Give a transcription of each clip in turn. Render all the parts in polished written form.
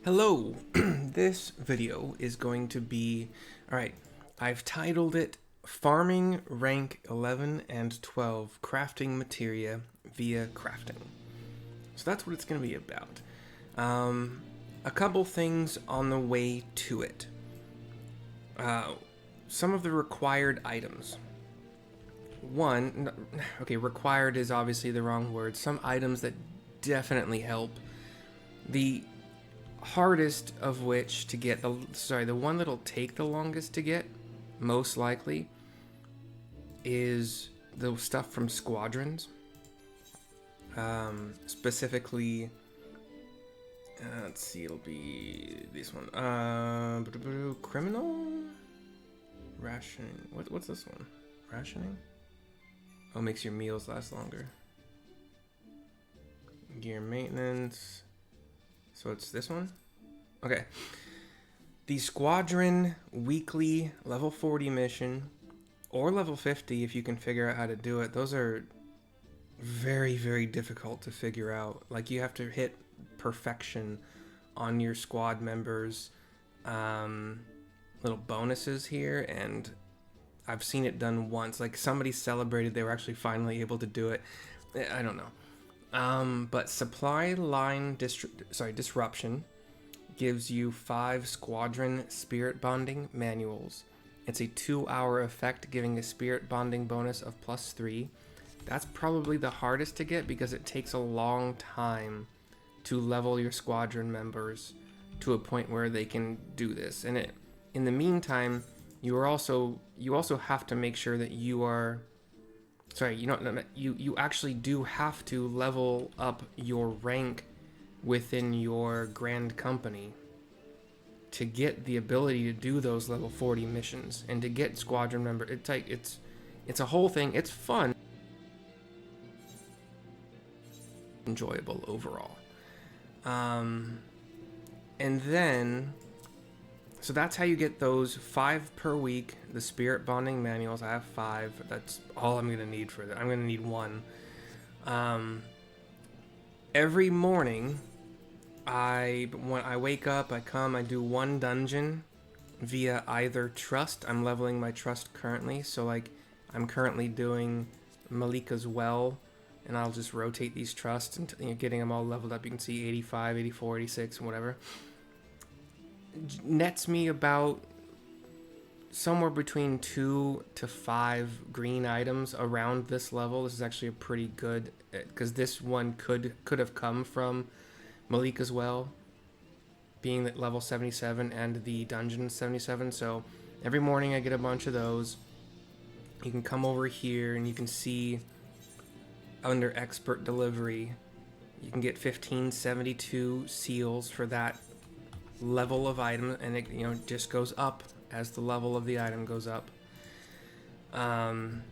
Hello, this video is going to be, alright, I've titled it Farming Rank 11 and 12 Crafting Materia via Crafting. So that's what it's going to be about. A couple things on the way to it. Some of the required items. Required is obviously the wrong word. Some items that definitely help. The hardest of which to get, the one that'll take the longest to get, most likely, is the stuff from Squadrons. Specifically, let's see, it'll be this one. Criminal? Rationing. What's this one? Rationing? Oh, makes your meals last longer. Gear maintenance. So it's this one? Okay. The Squadron weekly level 40 mission, or level 50 if you can figure out how to do it. Those are very, very difficult to figure out. Like, you have to hit perfection on your squad members' little bonuses here, and I've seen it done once. Like, somebody celebrated they were actually finally able to do it. I don't know. But supply line disruption gives you 5 Squadron Spiritbonding Manuals. It's a 2-hour effect, giving a spirit bonding bonus of +3. That's probably the hardest to get because it takes a long time to level your squadron members to a point where they can do this. And in the meantime, you also have to make sure that you are you actually do have to level up your rank within your grand company to get the ability to do those level 40 missions and to get squadron member. It's a whole thing. It's fun, enjoyable overall. And then, so that's how you get those 5 per week, the Spirit Bonding Manuals. I have 5. That's all I'm going to need for that. I'm going to need 1. Every morning, when I wake up, I do 1 dungeon via either trust. I'm leveling my trust currently. So, like, I'm currently doing Malika's Well, and I'll just rotate these trusts and getting them all leveled up. You can see 85, 84, 86, and whatever. Nets me about somewhere between 2 to 5 green items around this level. This is actually a pretty good, because this one could have come from Malika's Well, being at level 77 and the dungeon 77. So every morning I get a bunch of those. You can come over here and you can see under expert delivery, you can get 1572 seals for that level of item, and it just goes up as the level of the item goes up. And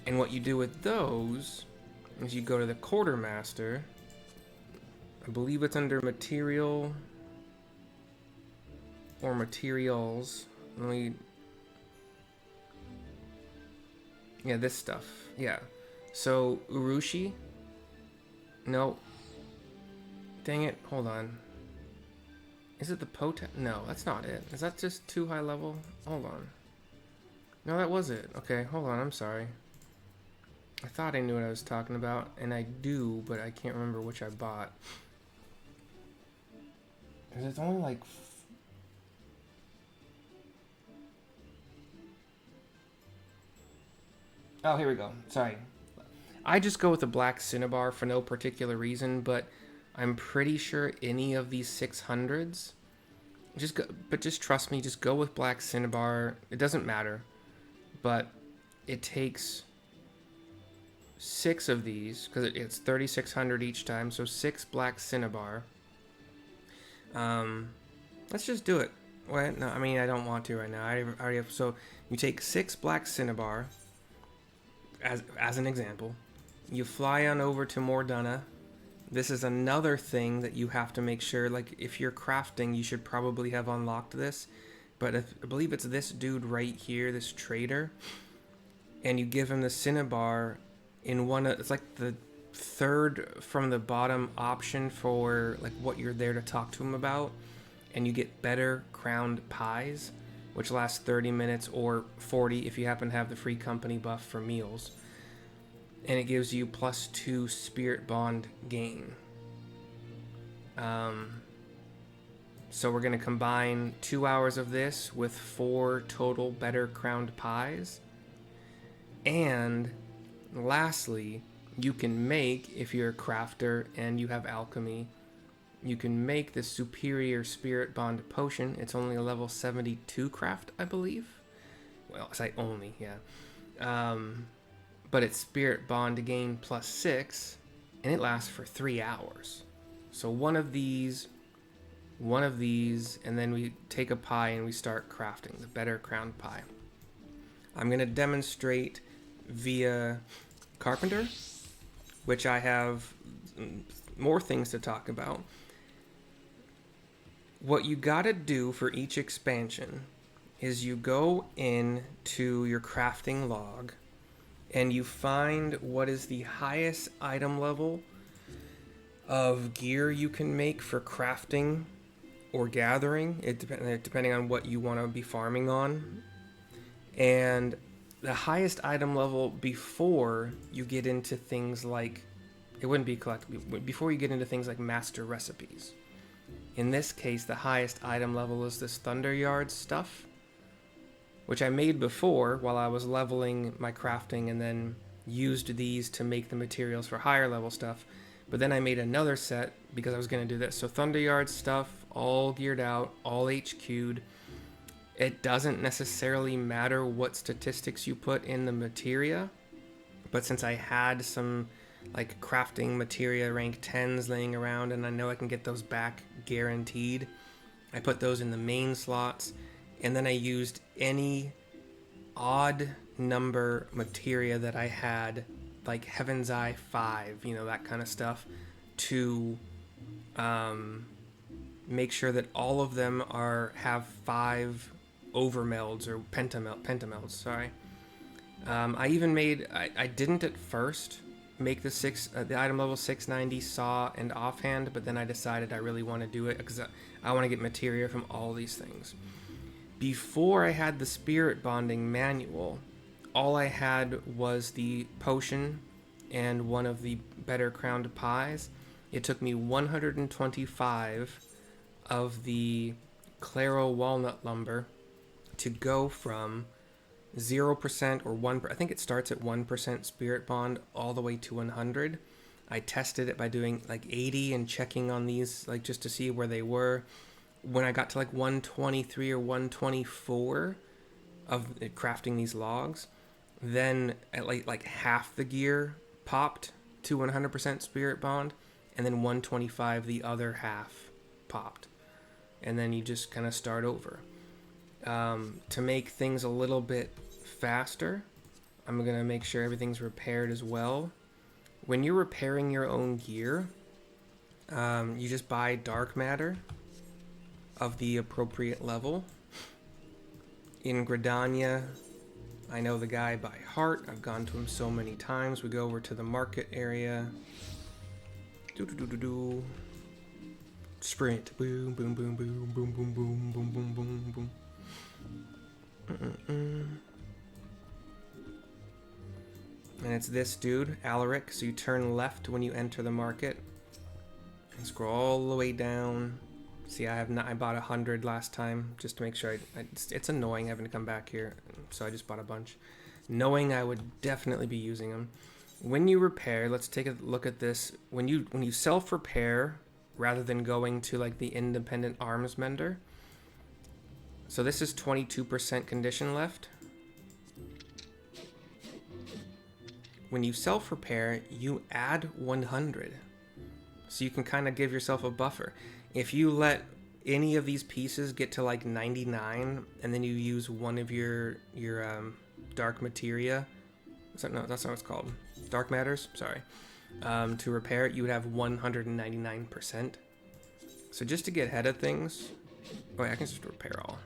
what you do with those is you go to the quartermaster. I believe it's under material or materials. Yeah, this stuff. Yeah. So Urushi. No. Dang it. Hold on. Is it the potent? No, that's not it. Is that just too high level? Hold on. No, that was it. Okay, hold on. I'm sorry. I thought I knew what I was talking about, and I do, but I can't remember which I bought. Because it's only like... Oh, here we go. Sorry. I just go with the black cinnabar for no particular reason, but I'm pretty sure any of these 600s, just trust me, just go with black cinnabar. It doesn't matter, but it takes 6 of these because it's 3,600 each time, so 6 black cinnabar. Let's just do it. Well, no, I mean, I don't want to right now. I already have. So you take 6 black cinnabar as an example. You fly on over to Mordunna. This is another thing that you have to make sure, like, if you're crafting, you should probably have unlocked this. But I believe it's this dude right here, this trader. And you give him the cinnabar in one of, it's like third from the bottom option for like what you're there to talk to him about, and you get better crowned pies, which lasts 30 minutes or 40 if you happen to have the free company buff for meals. And it gives you +2 spirit bond gain. So we're going to combine 2 hours of this with 4 total better crowned pies. And lastly, you can make, if you're a crafter and you have alchemy, you can make the Superior Spiritbonding Potion. It's only a level 72 craft, I believe. Well, I say only, yeah. But it's Spirit Bond gain +6, and it lasts for 3 hours. So one of these, and then we take a pie and we start crafting the better crowned pie. I'm going to demonstrate via Carpenter, which I have more things to talk about. What you gotta do for each expansion is you go into your crafting log and you find what is the highest item level of gear you can make for crafting or gathering, depending on what you want to be farming on. And the highest item level before you get into things like, it wouldn't be collectible, before you get into things like master recipes. In this case, the highest item level is this Thunderyard stuff, which I made before while I was leveling my crafting, and then used these to make the materials for higher level stuff. But then I made another set because I was going to do this. So Thunderyard stuff, all geared out, all HQ'd. It doesn't necessarily matter what statistics you put in the materia, but since I had some like crafting materia rank 10s laying around, and I know I can get those back guaranteed, I put those in the main slots, and then I used any odd number materia that I had, like Heaven's Eye 5, you know, that kind of stuff, to make sure that all of them have 5 overmelds or pentamelds, sorry. I even made, I didn't at first make the item level 690 saw and offhand, but then I decided I really want to do it because I want to get materia from all these things. Before I had the Spirit Bonding Manual, all I had was the potion and one of the better crowned pies. It took me 125 of the Claro Walnut Lumber to go from 0% or 1%, I think it starts at 1% Spirit Bond all the way to 100. I tested it by doing like 80 and checking on these, like just to see where they were. When I got to like 123 or 124 of crafting these logs, then at like half the gear popped to 100% Spirit Bond, and then 125 the other half popped. And then you just kind of start over. To make things a little bit faster, I'm going to make sure everything's repaired as well. When you're repairing your own gear, you just buy dark matter of the appropriate level. In Gridania, I know the guy by heart. I've gone to him so many times. We go over to the market area. Sprint. Boom, boom, boom, boom, boom, boom, boom, boom, boom, boom, boom. And it's this dude, Alaric. So you turn left when you enter the market and scroll all the way down. See, I bought 100 last time just to make sure. It's annoying having to come back here, so I just bought a bunch, knowing I would definitely be using them. When you repair, let's take a look at this. When you self-repair, rather than going to like the independent arms mender. So this is 22% condition left. When you self-repair, you add 100. So you can kind of give yourself a buffer. If you let any of these pieces get to like 99, and then you use one of your dark materia, no, that's not what it's called, dark matters, sorry, to repair it, you would have 199%. So just to get ahead of things, oh yeah, I can just repair all.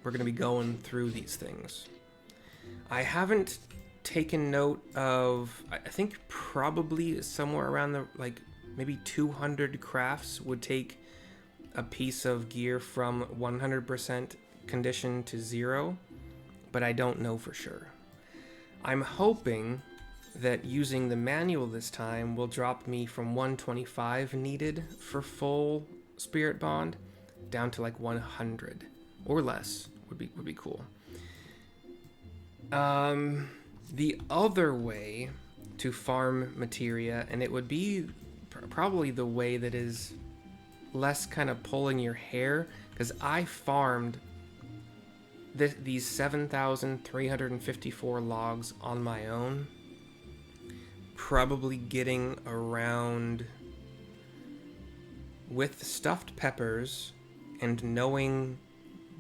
We're going to be going through these things. I haven't taken note of, I think probably somewhere around the, like, maybe 200 crafts would take a piece of gear from 100% condition to 0, but I don't know for sure. I'm hoping that using the manual this time will drop me from 125 needed for full Spirit Bond down to like 100 or less would be cool. The other way to farm materia, and it would be probably the way that is less kind of pulling your hair, because I farmed these 7,354 logs on my own, probably getting around, with stuffed peppers and knowing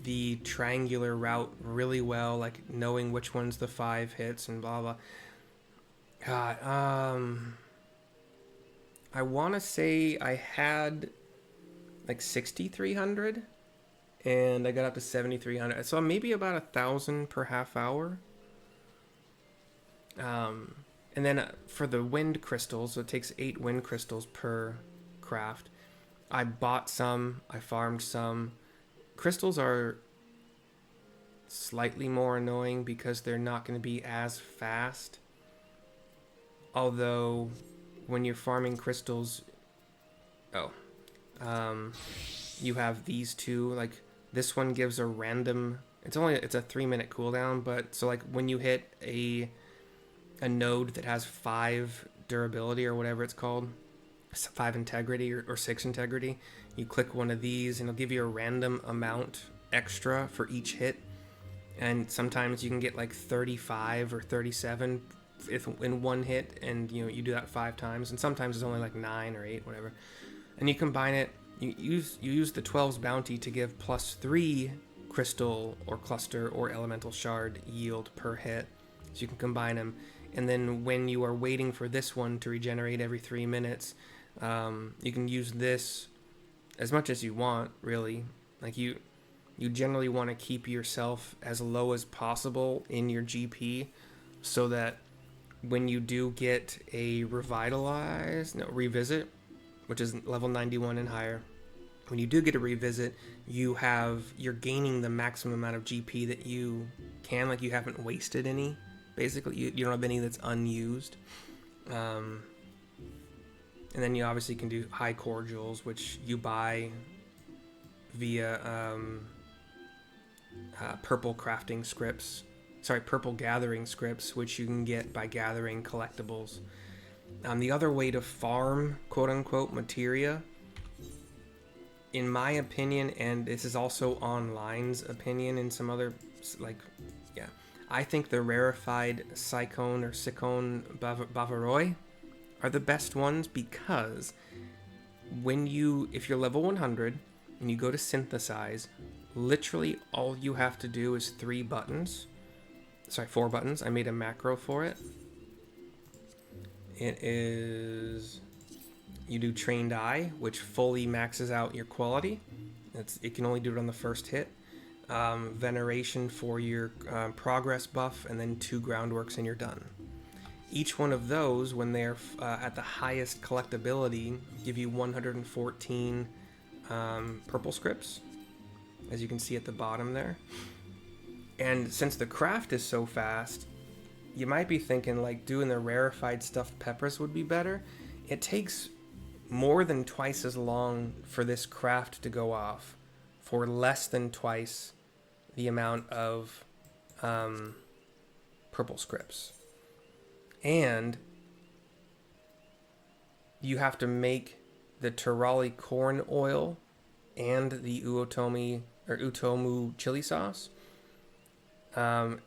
the triangular route really well, like knowing which one's the 5 hits and blah blah. God, I want to say I had like 6,300 and I got up to 7,300, so maybe about 1,000 per half hour. And then for the wind crystals, so it takes 8 wind crystals per craft. I bought some, I farmed some. Crystals are slightly more annoying because they're not going to be as fast. Although, when you're farming crystals, you have these two. Like, this one gives a random. It's a 3-minute cooldown, but so like when you hit a node that has 5 durability or whatever it's called, 5 integrity or 6 integrity, you click one of these and it'll give you a random amount extra for each hit. And sometimes you can get like 35 or 37 in one hit, and you do that 5 times, and sometimes it's only like 9 or 8, whatever. And you combine it, you use the 12's bounty to give +3 crystal or cluster or elemental shard yield per hit, so you can combine them. And then when you are waiting for this one to regenerate every 3 minutes, you can use this as much as you want, really. Like, you generally want to keep yourself as low as possible in your GP, so that when you do get a revisit, which is level 91 and higher, when you do get a revisit, you're gaining the maximum amount of GP that you can. Like, you haven't wasted any. Basically, you don't have any that's unused. And then you obviously can do high cordials, which you buy via purple gathering scripts, which you can get by gathering collectibles. The other way to farm, quote-unquote, materia, in my opinion, and this is also online's opinion and some other, I think the rarefied Psychone or Sicone Bavaroi are the best ones, because if you're level 100 and you go to synthesize, literally all you have to do is 4 buttons. I made a macro for it. It is, you do Trained Eye, which fully maxes out your quality. It can only do it on the first hit. Veneration for your progress buff, and then 2 groundworks and you're done. Each one of those, when they're at the highest collectability, give you 114 Purple Scrips, as you can see at the bottom there. And since the craft is so fast, you might be thinking like doing the rarefied stuffed peppers would be better. It takes more than twice as long for this craft to go off for less than twice the amount of Purple Scrips. And you have to make the Terali corn oil and the Utomu chili sauce.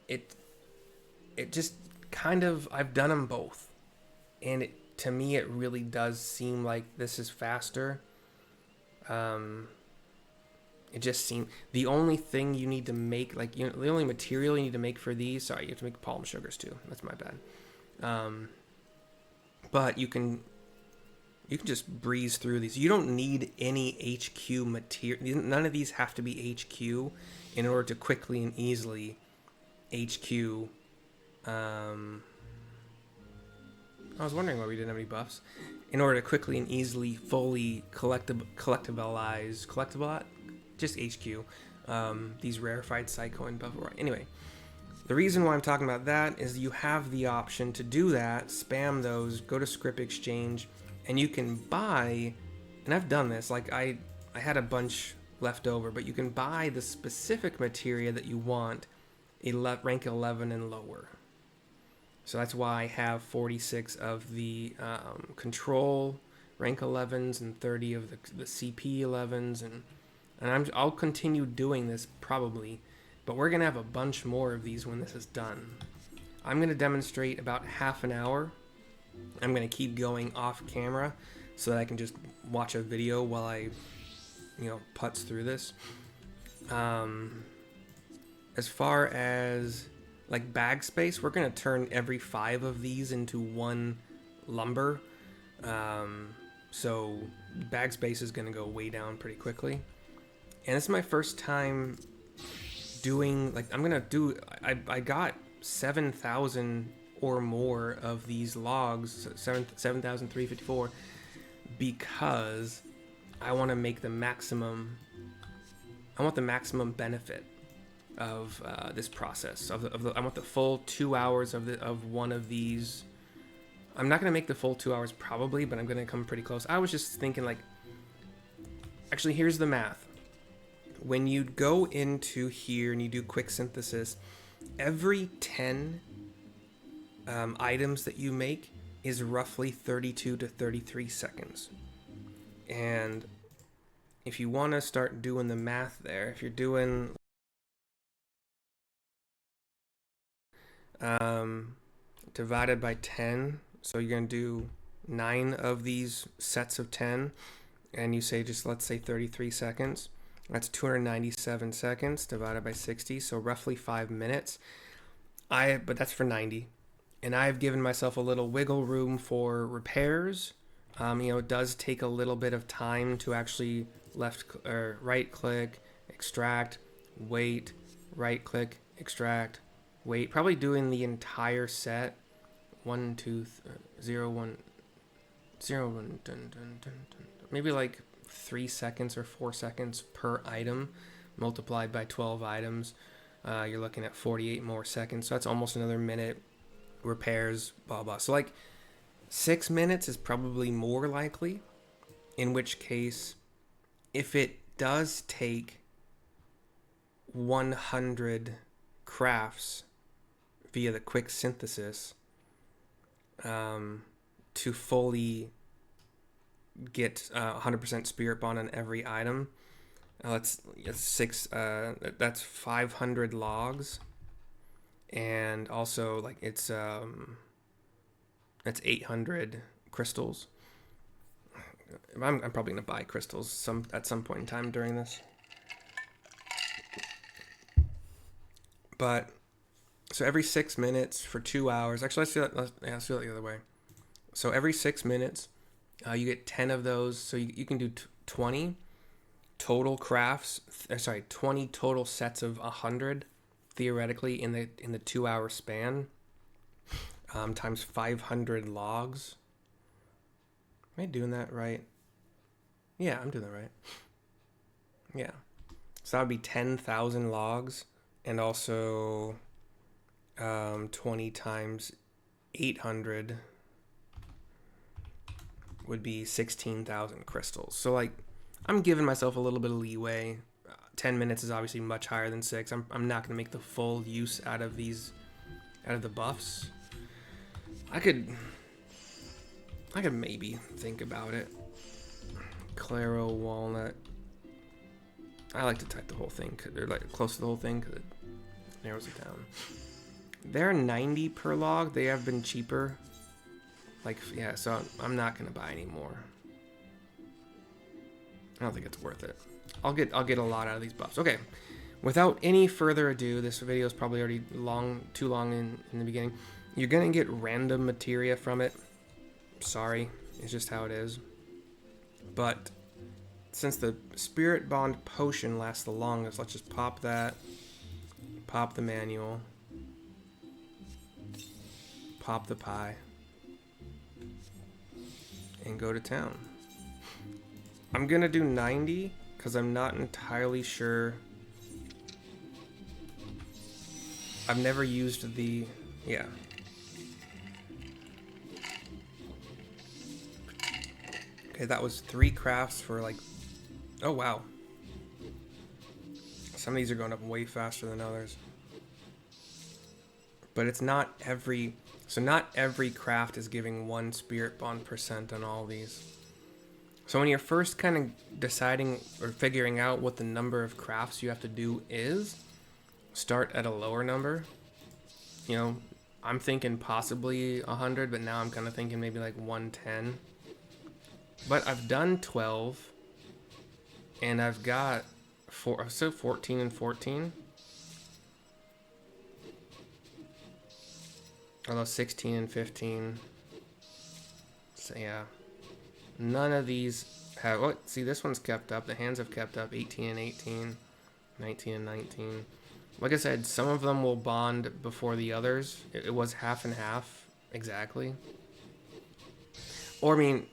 It just kind of, I've done them both, and to me it really does seem like this is faster. It just seemed, the only thing you need to make, the only material you need to make for these, you have to make palm sugars too. That's my bad. But you can just breeze through these. You don't need any HQ material. None of these have to be HQ in order to quickly and easily HQ I was wondering why we didn't have any buffs. In order to quickly and easily fully collectibilize, just HQ, these rarefied Psycho and buff. Anyway, the reason why I'm talking about that is you have the option to do that, spam those, go to Script Exchange, and you can buy, and I've done this, like I had a bunch left over, but you can buy the specific materia that you want, rank 11 and lower. So that's why I have 46 of the control rank 11s and 30 of the CP 11s, and I'll continue doing this probably, but we're gonna have a bunch more of these when this is done. I'm gonna demonstrate about half an hour. I'm gonna keep going off camera so that I can just watch a video while I, putz through this. As far as like bag space, we're gonna turn every 5 of these into 1 lumber. So bag space is gonna go way down pretty quickly. And this is my first time doing, like, I got 7,000 or more of these logs, 7,354, because I want to make the maximum, I want the maximum benefit of this process. I want the full 2 hours of one of these. I'm not going to make the full 2 hours probably, but I'm going to come pretty close. I was just thinking, like, actually, here's the math. When you go into here and you do quick synthesis, every 10 items that you make is roughly 32 to 33 seconds. And if you want to start doing the math there, if you're doing divided by 10, so you're going to do 9 of these sets of 10, and you say, just let's say 33 seconds. That's 297 seconds divided by 60, so roughly 5 minutes. But that's for 90. And I've given myself a little wiggle room for repairs. It does take a little bit of time to actually right click, extract, wait, right click, extract, wait. Probably doing the entire set. 1, 2, 0, 1, 0, 1, dun, dun, dun, dun. Maybe like 3 seconds or 4 seconds per item, multiplied by 12 items. You're looking at 48 more seconds, so that's almost another minute. Repairs, blah blah. So like 6 minutes is probably more likely, in which case, if it does take 100 crafts via the quick synthesis to fully get 100% spirit bond on every item, that's 500 logs, and also like it's 800 crystals. I'm probably gonna buy crystals at some point in time during this. But so every 6 minutes for 2 hours. Actually, let's do that the other way. So every 6 minutes, you get 10 of those. So you can do 20 total crafts. 20 total sets of 100 theoretically in the 2 hour span. Times 500 logs. Am I doing that right? Yeah, I'm doing that right. Yeah. So that would be 10,000 logs, and also 20 times 800 would be 16,000 crystals. So like, I'm giving myself a little bit of leeway. 10 minutes is obviously much higher than 6. I'm not going to make the full use out of the buffs. I could maybe think about it. Claro Walnut. I like to type the whole thing, or like close to the whole thing, because it narrows it down. They're 90 per log. They have been cheaper. Like, yeah, so I'm not gonna buy any more. I don't think it's worth it. I'll get a lot out of these buffs. Okay, without any further ado, this video is probably already too long in the beginning. You're gonna get random materia from it. Sorry, it's just how it is. But since the Spirit Bond Potion lasts the longest, let's just pop that. Pop the manual. Pop the pie. and go to town. I'm gonna do 90 because I'm not entirely sure. I've never used the, yeah. Okay, that was 3 crafts for like, oh wow. Some of these are going up way faster than others. But it's not every, so not every craft is giving 1 spirit bond % on all these. So when you're first kind of deciding or figuring out what the number of crafts you have to do is, start at a lower number. You know, I'm thinking possibly 100, but now I'm kind of thinking maybe like 110. But I've done 12, and I've got 14 and 14. Although 16 and 15. So yeah. None of these have, oh, see, this one's kept up. The hands have kept up. 18 and 18. 19 and 19. Like I said, some of them will bond before the others. It was half and half, exactly. Or, I mean,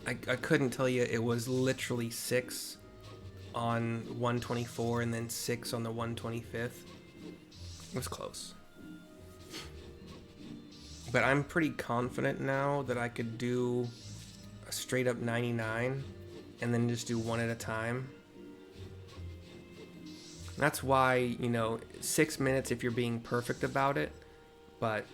I couldn't tell you. It was literally 6 on 124 and then 6 on the 125th. It was close. But I'm pretty confident now that I could do a straight up 99 and then just do one at a time. That's why, you know, 6 minutes if you're being perfect about it, but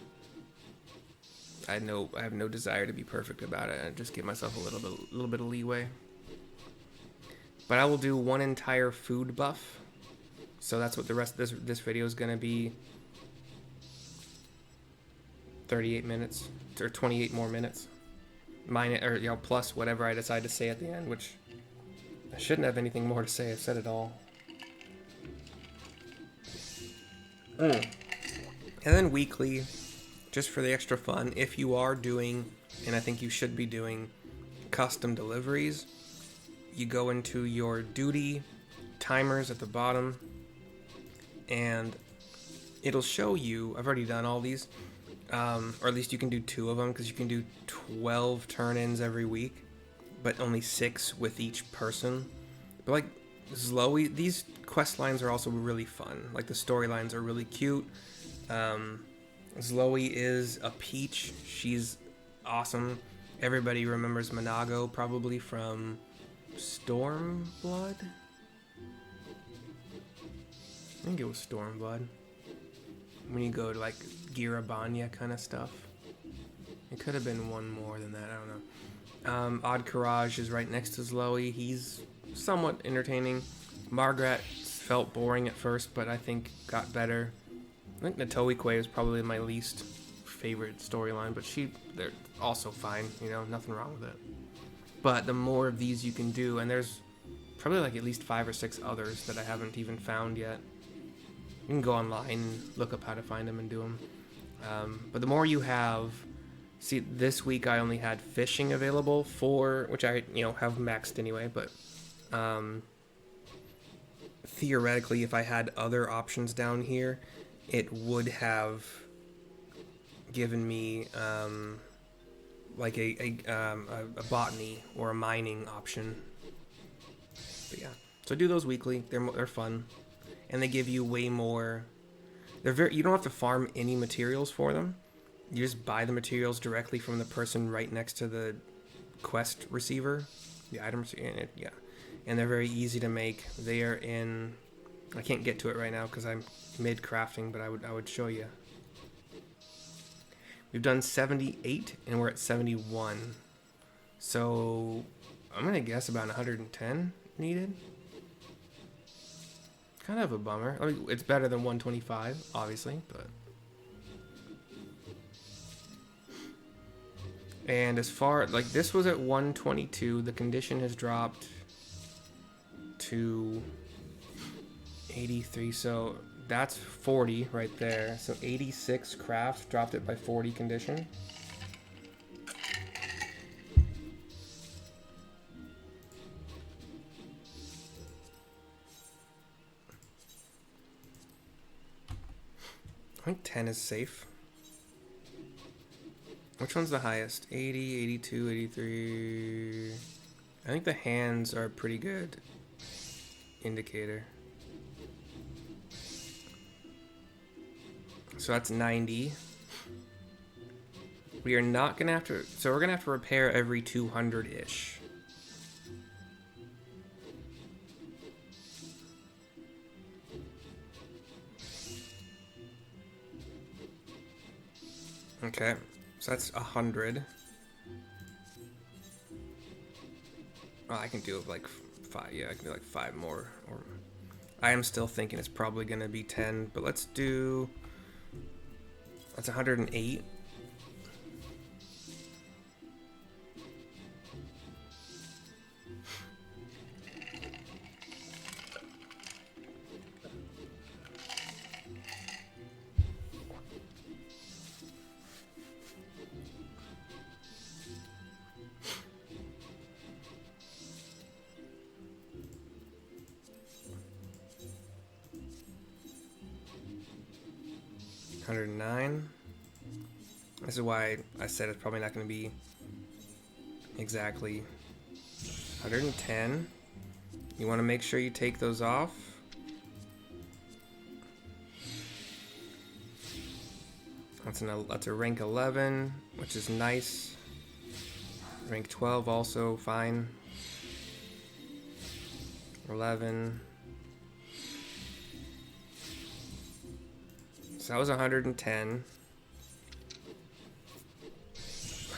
I have no desire to be perfect about it. I just give myself a little bit of leeway. But I will do 1 entire food buff. So that's what the rest of this video is going to be. 38 minutes or 28 more minutes. Or, you know, plus whatever I decide to say at the end, which I shouldn't have anything more to say. I've said it all. And then weekly, just for the extra fun, if you are doing, and I think you should be doing, custom deliveries, you go into your duty timers at the bottom, and it'll show you, I've already done all these, or at least you can do 2 of them, because you can do 12 turn-ins every week, but only 6 with each person. But like Zoe, these quest lines are also really fun. Like the storylines are really cute. Zoe is a peach. She's awesome. Everybody remembers Monago probably from Stormblood. I think it was Stormblood. When you go to like Girabanya kind of stuff. It could have been one more than that. I don't know. Odd Courage is right next to Zoe. He's somewhat entertaining. Margaret felt boring at first, but I think got better. I think Natoikwe is probably my least favorite storyline, but they're also fine, you know, nothing wrong with it. But the more of these you can do, and there's probably like at least 5 or 6 others that I haven't even found yet. You can go online and look up how to find them and do them. But the more you have, see, this week I only had fishing available for, which I, you know, have maxed anyway, but theoretically, if I had other options down here, it would have given me like a botany or a mining option. But yeah, so do those weekly. They're fun, and they give you way more. You don't have to farm any materials for them. You just buy the materials directly from the person right next to the quest receiver, the item receiver. Yeah, and they're very easy to make. They are in. I can't get to it right now because I'm mid crafting, but I would show you. We've done 78 and we're at 71. So I'm gonna guess about 110 needed. Kind of a bummer. I mean, it's better than 125, obviously, but. And as far, like, this was at 122. The condition has dropped to 83. So that's 40 right there. So 86 crafts, dropped it by 40 condition. I think 10 is safe. Which one's the highest? 80, 82, 83. I think the hands are a pretty good indicator. So that's 90. We are not going to have to... So we're going to have to repair every 200-ish. Okay. So that's 100. Oh, I can do like 5. Yeah, I can do like 5 more. Or I am still thinking it's probably going to be 10. But let's do... That's 108. $109. This is why I said it's probably not going to be exactly 110. You want to make sure you take those off. That's a rank 11, which is nice. Rank 12 also fine. 11. So that was 110.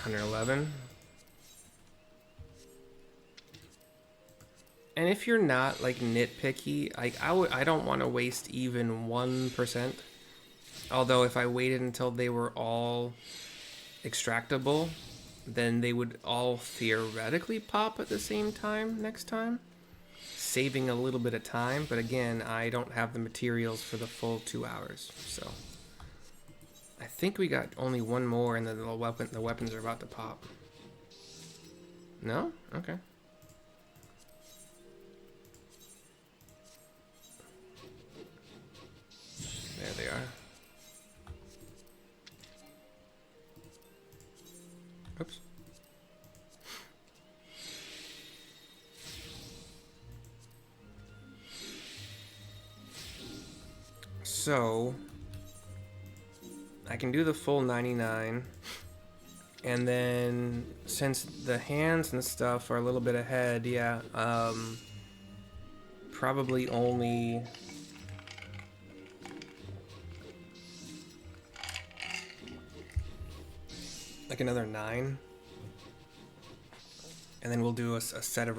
111. And if you're not like nitpicky, like I don't want to waste even 1%. Although if I waited until they were all extractable, then they would all theoretically pop at the same time next time, saving a little bit of time. But again, I don't have the materials for the full 2 hours, so I think we got only one more, and then the weapons are about to pop. No? Okay. There they are. Oops. So I can do the full 99, and then since the hands and stuff are a little bit ahead, yeah, probably only like another 9, and then we'll do a set of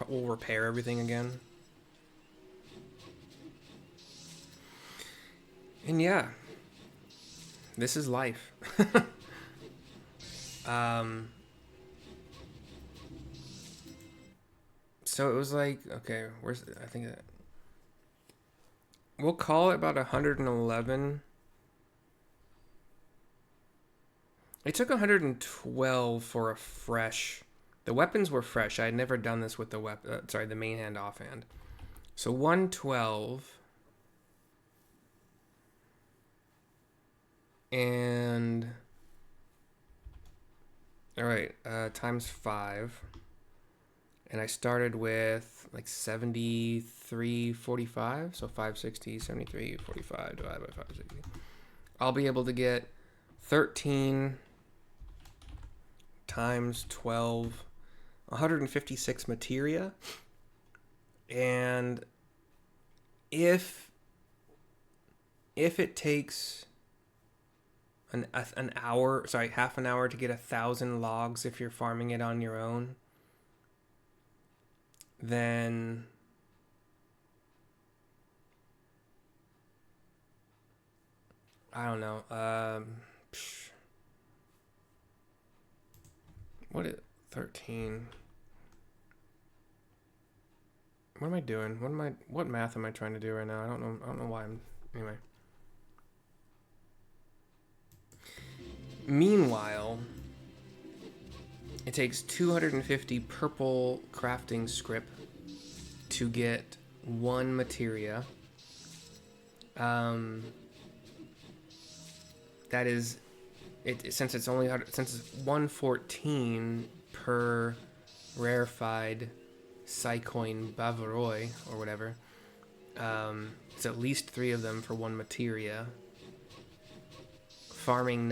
we'll repair everything again. And yeah, this is life. So it was like, okay, I think we'll call it about 111. It took 112 for a fresh. The weapons were fresh. I had never done this with the the main hand offhand. So 112. And all right, times 5, and I started with like 73.45, so 560, 73.45 divided by 560. I'll be able to get 13 times 12, 156 materia, and if it takes an hour, sorry, half an hour to get 1,000 logs if you're farming it on your own, then I don't know. What is 13? What am I doing? What math am I trying to do right now? I don't know why I'm anyway. Meanwhile, it takes 250 purple crafting script to get 1 materia. That is Since it's 114 per rarefied Psycoin Bavaroi or whatever. It's at least 3 of them for 1 materia. Farming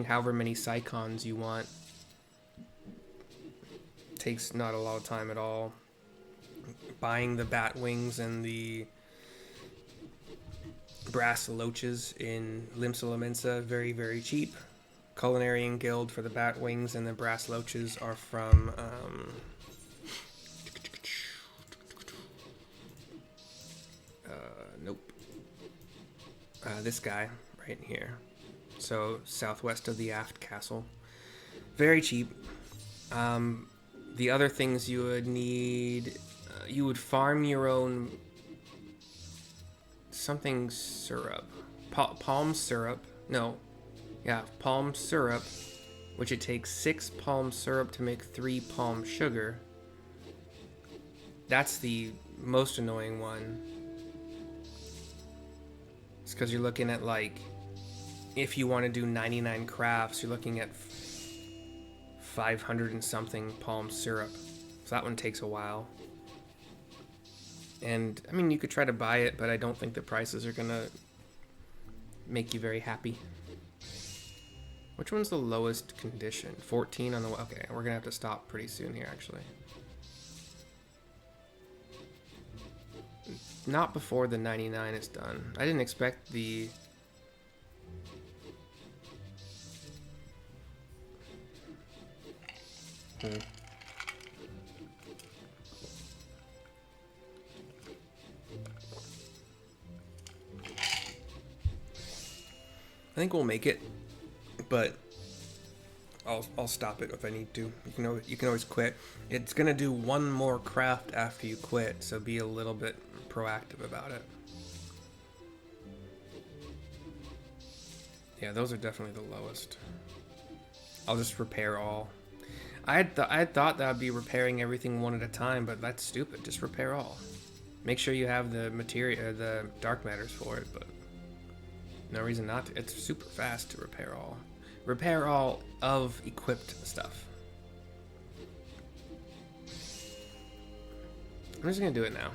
however many Psychons you want takes not a lot of time at all. Buying the bat wings and the brass loaches in Limsa Mensa, very, very cheap. Culinarian Guild for the bat wings, and the brass loaches are from nope. This guy right here. So southwest of the aft castle. Very cheap. The other things you would need, you would farm your own something syrup. Palm syrup. No. Yeah, palm syrup, which it takes 6 palm syrup to make 3 palm sugar. That's the most annoying one. It's because you're looking at, like, if you want to do 99 crafts, you're looking at 500 and something palm syrup. So that one takes a while. And, I mean, you could try to buy it, but I don't think the prices are going to make you very happy. Which one's the lowest condition? 14 on the... Okay, we're going to have to stop pretty soon here, actually. Not before the 99 is done. I didn't expect the... I think we'll make it, but I'll stop it if I need to. You can always quit. It's gonna do 1 more craft after you quit, so be a little bit proactive about it. Yeah, those are definitely the lowest. I'll just repair all. I had thought that I'd be repairing everything one at a time, but that's stupid. Just repair all. Make sure you have the materia, the dark matters for it, but no reason not to. It's super fast to repair all. Repair all of equipped stuff. I'm just gonna do it now.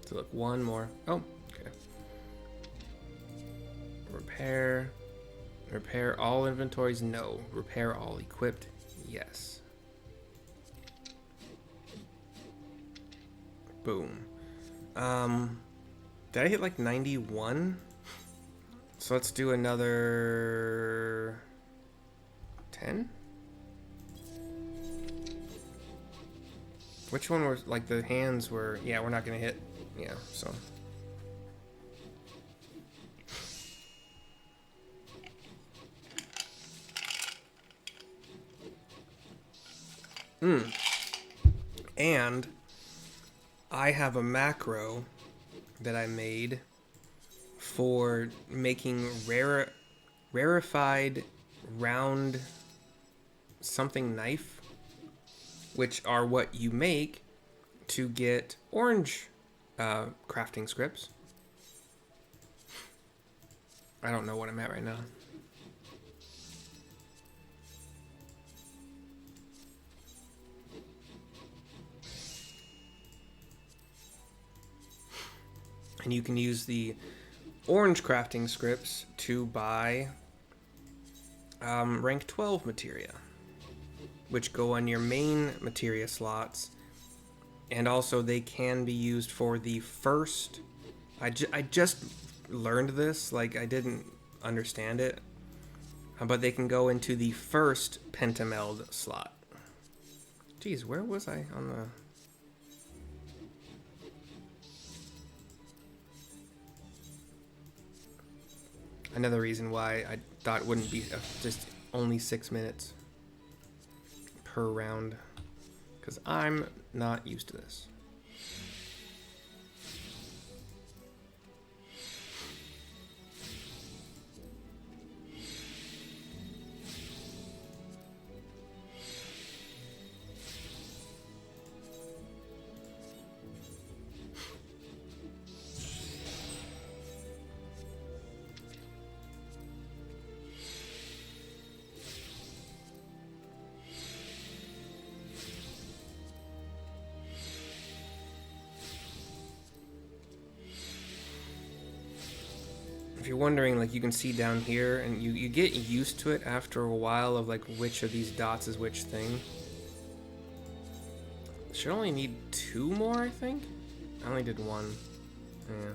So look, 1 more. Oh, okay. Repair all inventories? No. Repair all equipped? Yes. Boom. Did I hit like 91? So let's do another 10? Which one was, like, the hands were, yeah, we're not gonna hit, yeah, so. And I have a macro that I made for making rarefied round something knife, which are what you make to get orange crafting scripts. I don't know what I'm at right now. And you can use the orange crafting scripts to buy rank 12 materia, which go on your main materia slots, and also they can be used for the first... I just learned this, like I didn't understand it, but they can go into the first pentameld slot. Jeez, where was I on the... Another reason why I thought it wouldn't be just only 6 minutes per round, because I'm not used to this. if you're wondering, like, you can see down here, and you get used to it after a while of like which of these dots is which thing. Should only need 2 more, I think. I only did 1. Yeah.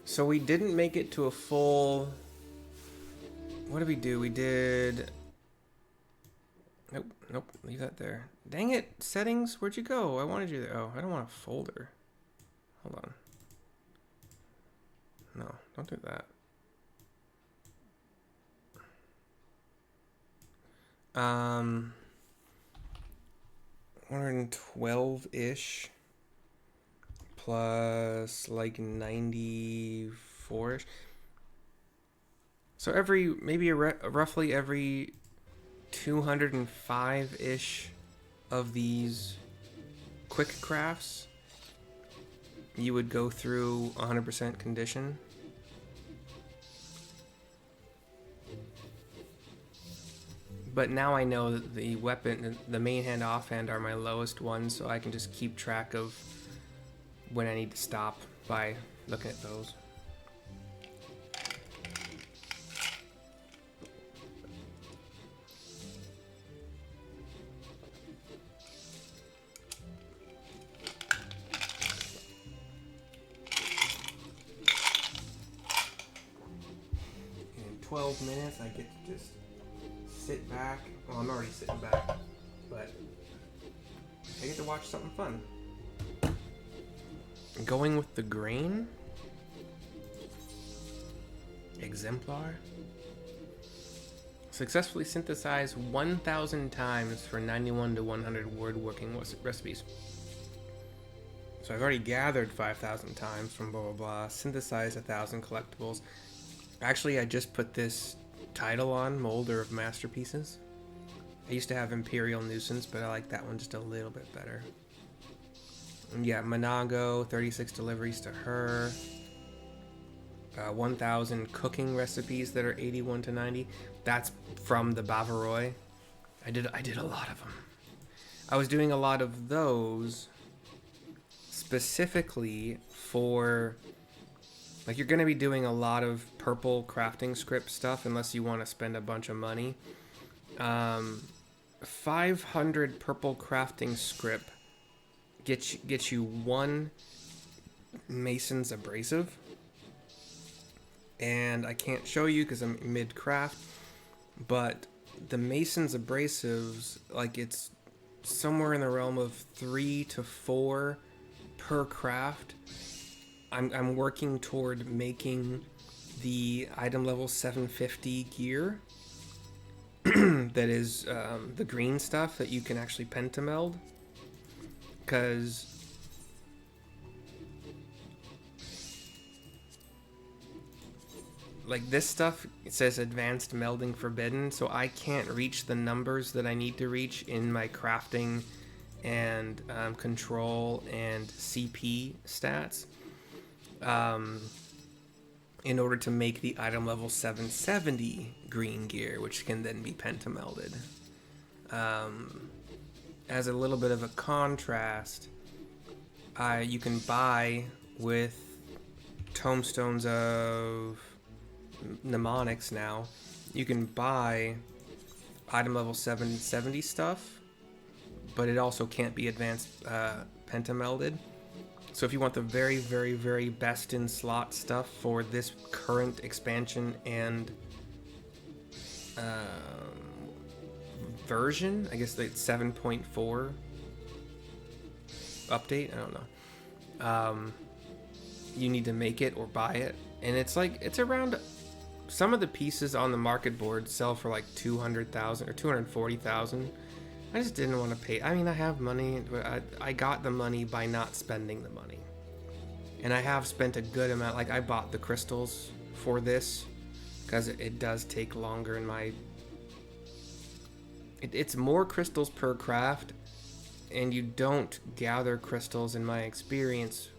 So we didn't make it to a full... What did we do? We did... Nope, leave that there. Dang it, settings, where'd you go? I wanted you there. Oh, I don't want a folder. Hold on. No, don't do that. 112-ish. Plus like 94-ish. So roughly every 205-ish of these quick crafts, you would go through 100% condition. But now I know that the weapon, the main hand, offhand are my lowest ones, so I can just keep track of when I need to stop by looking at those. In 12 minutes, I get to just sit back. Well, I'm already sitting back, but I get to watch something fun. Going with the grain. Exemplar. Successfully synthesize 1,000 times for 91 to 100 word working recipes. So I've already gathered 5,000 times from blah blah blah. Synthesized 1,000 collectibles. Actually, I just put this title on, Molder of Masterpieces. I used to have Imperial Nuisance, but I like that one just a little bit better. Yeah, Monago, 36 deliveries to her. 1,000 cooking recipes that are 81 to 90. That's from the Bavarois. I did a lot of them. I was doing a lot of those specifically for... Like, you're going to be doing a lot of purple crafting script stuff unless you want to spend a bunch of money. 500 purple crafting script gets you 1 Mason's Abrasive. And I can't show you because I'm mid-craft. But the Mason's Abrasives, like, it's somewhere in the realm of 3 to 4 per craft. I'm working toward making the item level 750 gear. That is the green stuff that you can actually pentameld. Because like this stuff, it says advanced melding forbidden, so I can't reach the numbers that I need to reach in my crafting and control and CP stats in order to make the item level 770 green gear, which can then be pentamelded. As a little bit of a contrast, you can buy with tomestones of mnemonics now. You can buy item level 770 stuff, but it also can't be advanced pentamelded. So if you want the very, very, very best in slot stuff for this current expansion and version, I guess it's 7.4 update, I don't know, you need to make it or buy it, and it's like, it's around, some of the pieces on the market board sell for like 200,000 or 240,000. I just didn't want to pay. I mean, I have money, but I got the money by not spending the money, and I have spent a good amount. Like, I bought the crystals for this because it does take longer in my... It's more crystals per craft, and you don't gather crystals, in my experience,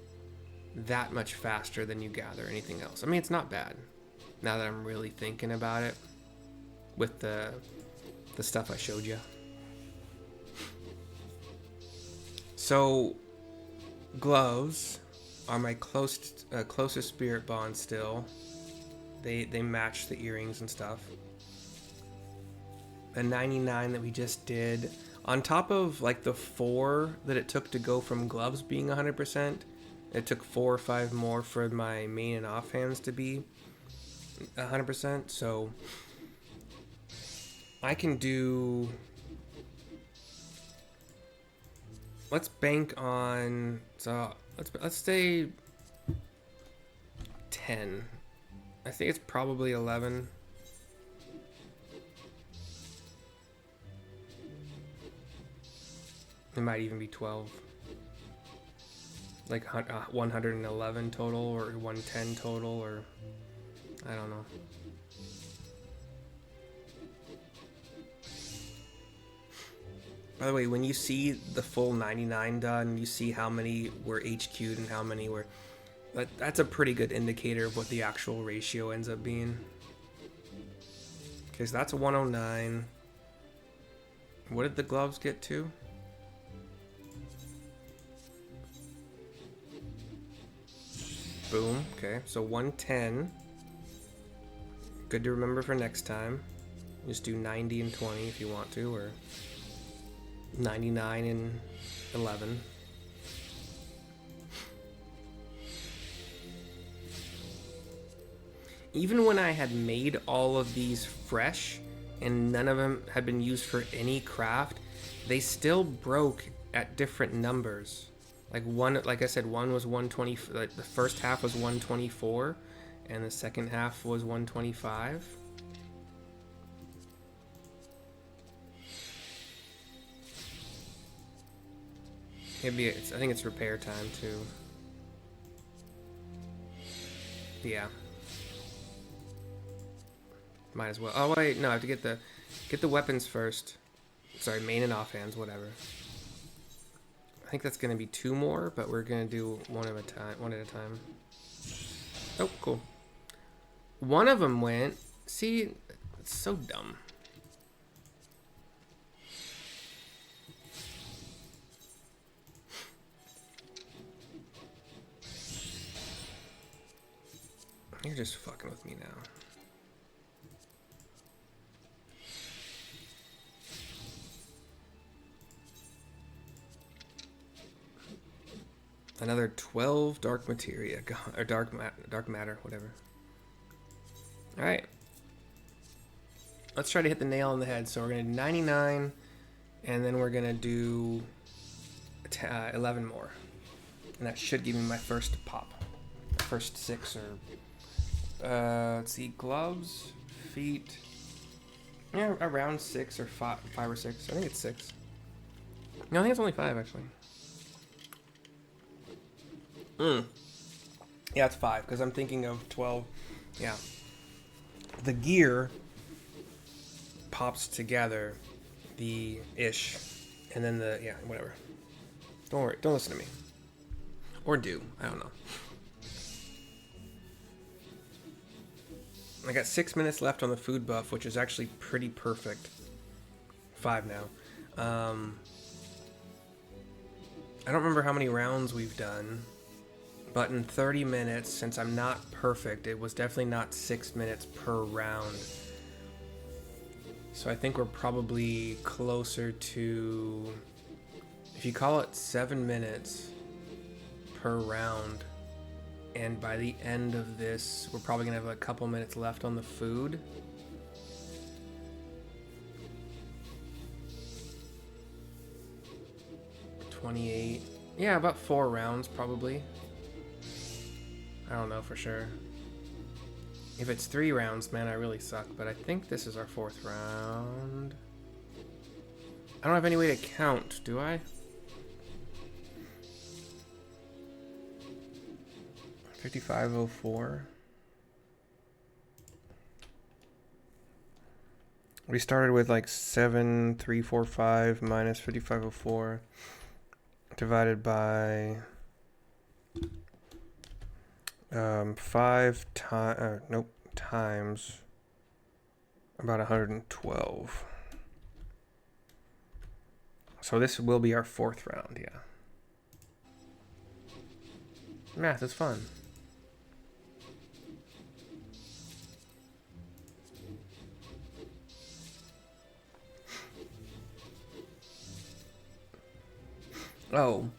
that much faster than you gather anything else. I mean, it's not bad, now that I'm really thinking about it, with the stuff I showed you. So, gloves are my closest spirit bond still. They match the earrings and stuff. The 99 that we just did, on top of like the 4 that it took to go from gloves being 100%, it took 4 or 5 more for my main and offhands to be 100%. So I can do, let's bank on, so let's say 10. I think it's probably 11. It might even be 12. Like 111 total, or 110 total, or I don't know. By the way, when you see the full 99 done, you see how many were HQ'd and how many were... That's a pretty good indicator of what the actual ratio ends up being. Okay, so that's a 109. What did the gloves get to? Boom. Okay, so 110. Good to remember for next time. Just do 90 and 20 if you want to, or 99 and 11. Even when I had made all of these fresh and none of them had been used for any craft, they still broke at different numbers. Like one, like I said, one was 120. Like the first half was 124, and the second half was 125. Maybe I think it's repair time too. Yeah. Might as well. Oh wait, no, I have to get the weapons first. Sorry, main and offhands, whatever. I think that's gonna be 2 more, but we're gonna do one at a time. Oh, cool. One of them went. See, it's so dumb. You're just fucking with me now. Another 12 dark materia, or dark matter, whatever. All right. Let's try to hit the nail on the head. So we're gonna do 99, and then we're gonna do 11 more, and that should give me my first pop, first 6 or let's see, gloves, feet. Yeah, around 6 or 5 or 6. I think it's 6. No, I think it's only 5 actually. Yeah, it's 5 because I'm thinking of 12. Yeah. The gear pops together, the ish, and then the, yeah, whatever. Don't worry. Don't listen to me. Or do. I don't know. I got 6 minutes left on the food buff, which is actually pretty perfect. 5 now. I don't remember how many rounds we've done. But in 30 minutes, since I'm not perfect, it was definitely not 6 minutes per round. So I think we're probably closer to, if you call it 7 minutes per round, and by the end of this, we're probably gonna have a couple minutes left on the food. $28. Yeah, about 4 rounds probably. I don't know for sure. If it's 3 rounds, man, I really suck. But I think this is our 4th round. I don't have any way to count, do I? 5504. We started with like 7345 minus 5504. divided by 5 times, nope, times about 112. So this will be our 4th round, yeah. Math is fun. Oh,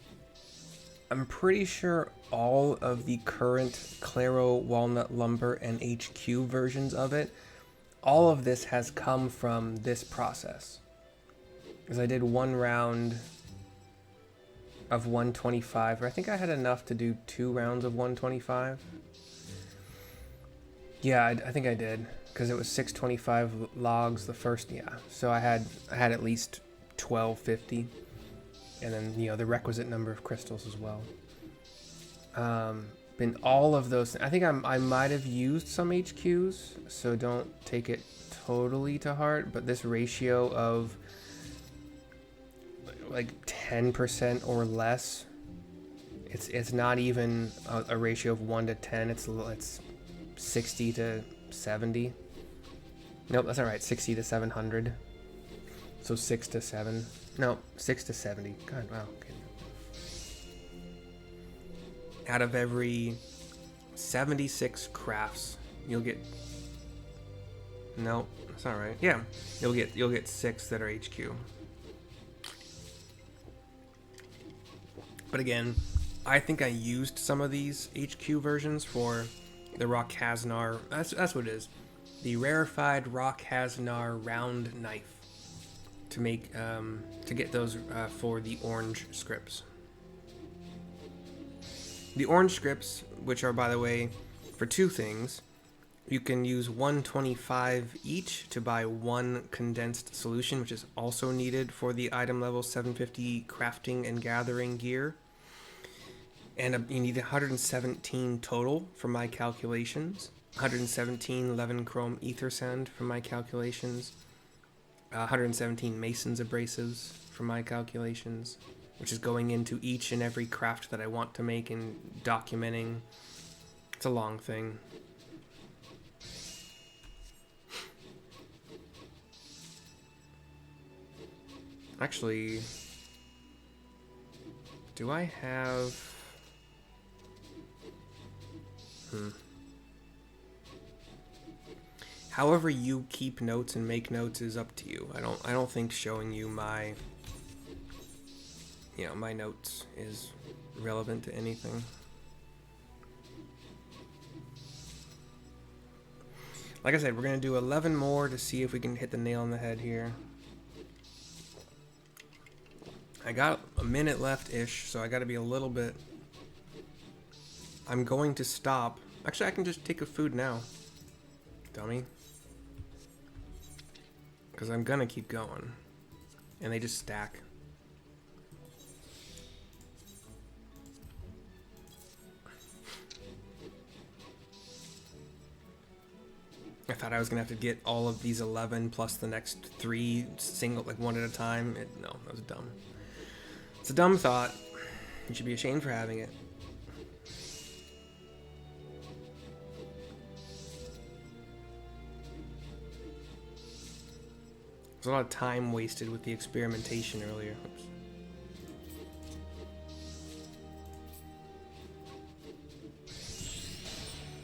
I'm pretty sure all of the current Claro Walnut Lumber and HQ versions of it, all of this has come from this process. Because I did 1 round of 125, or I think I had enough to do 2 rounds of 125. Yeah, I think I did, because it was 625 logs the first, yeah. So I had at least 1250. And then, you know, the requisite number of crystals as well. Been all of those. I think I might have used some HQs, so don't take it totally to heart. But this ratio of like 10% or less, it's not even a ratio of 1 to 10. It's 60 to 70. Nope, that's all right. 60 to 700. So 6 to 7. No, 6 to 70. God, wow. Okay. Out of every 76 crafts, you'll get. No, that's all right. Yeah, you'll get 6 that are HQ. But again, I think I used some of these HQ versions for the Rock Hasnar. That's what it is. The rarefied Rock Hasnar round knife. To make to get those for the orange scripts. The orange scripts, which are, by the way, for 2 things, you can use 125 each to buy 1 condensed solution, which is also needed for the item level 750 crafting and gathering gear. And you need 117 total from my calculations. 117 Levin Chrome Ether Sand from my calculations. 117 Mason's abrasives from my calculations, which is going into each and every craft that I want to make and documenting. It's a long thing. Actually, do I have... However you keep notes and make notes is up to you. I don't think showing you my my notes is relevant to anything. Like I said, we're going to do 11 more to see if we can hit the nail on the head here. I got a minute left-ish, so I got to be a little bit... I'm going to stop. Actually, I can just take a food now. Dummy. Because I'm going to keep going. And they just stack. I thought I was going to have to get all of these 11 plus the next 3 single, like one at a time. No, that was dumb. It's a dumb thought. You should be ashamed for having it. There's a lot of time wasted with the experimentation earlier. Oops.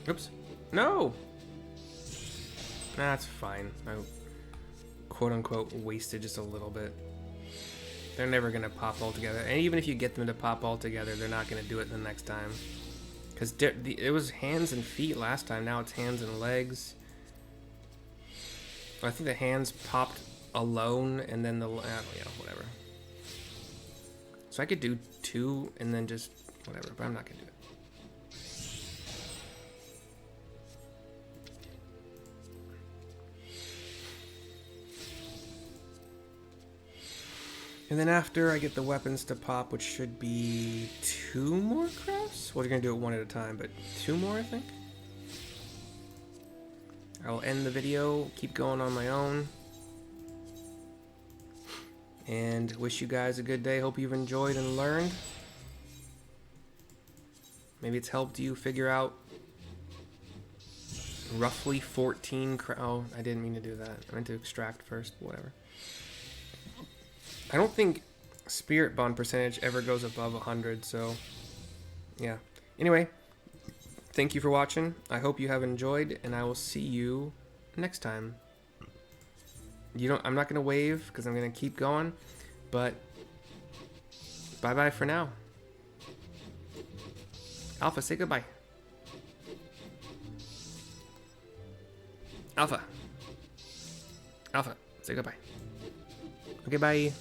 Oops. No! That's fine. I quote-unquote wasted just a little bit. They're never going to pop all together. And even if you get them to pop all together, they're not going to do it the next time. Because it was hands and feet last time. Now it's hands and legs. I think the hands popped alone, and then the... yeah, whatever. So I could do 2 and then just... whatever, but I'm not going to do it. And then after I get the weapons to pop, which should be 2 more crafts? Well, you're going to do it 1 at a time, but 2 more, I think? I'll end the video, keep going on my own. And wish you guys a good day. Hope you've enjoyed and learned. Maybe it's helped you figure out roughly 14 oh, I didn't mean to do that. I meant to extract first, whatever. I don't think spirit bond percentage ever goes above 100, so yeah. Anyway, thank you for watching. I hope you have enjoyed, and I will see you next time. I'm not gonna wave because I'm gonna keep going, but bye bye for now. Alpha, say goodbye. Alpha, say goodbye. Okay, bye.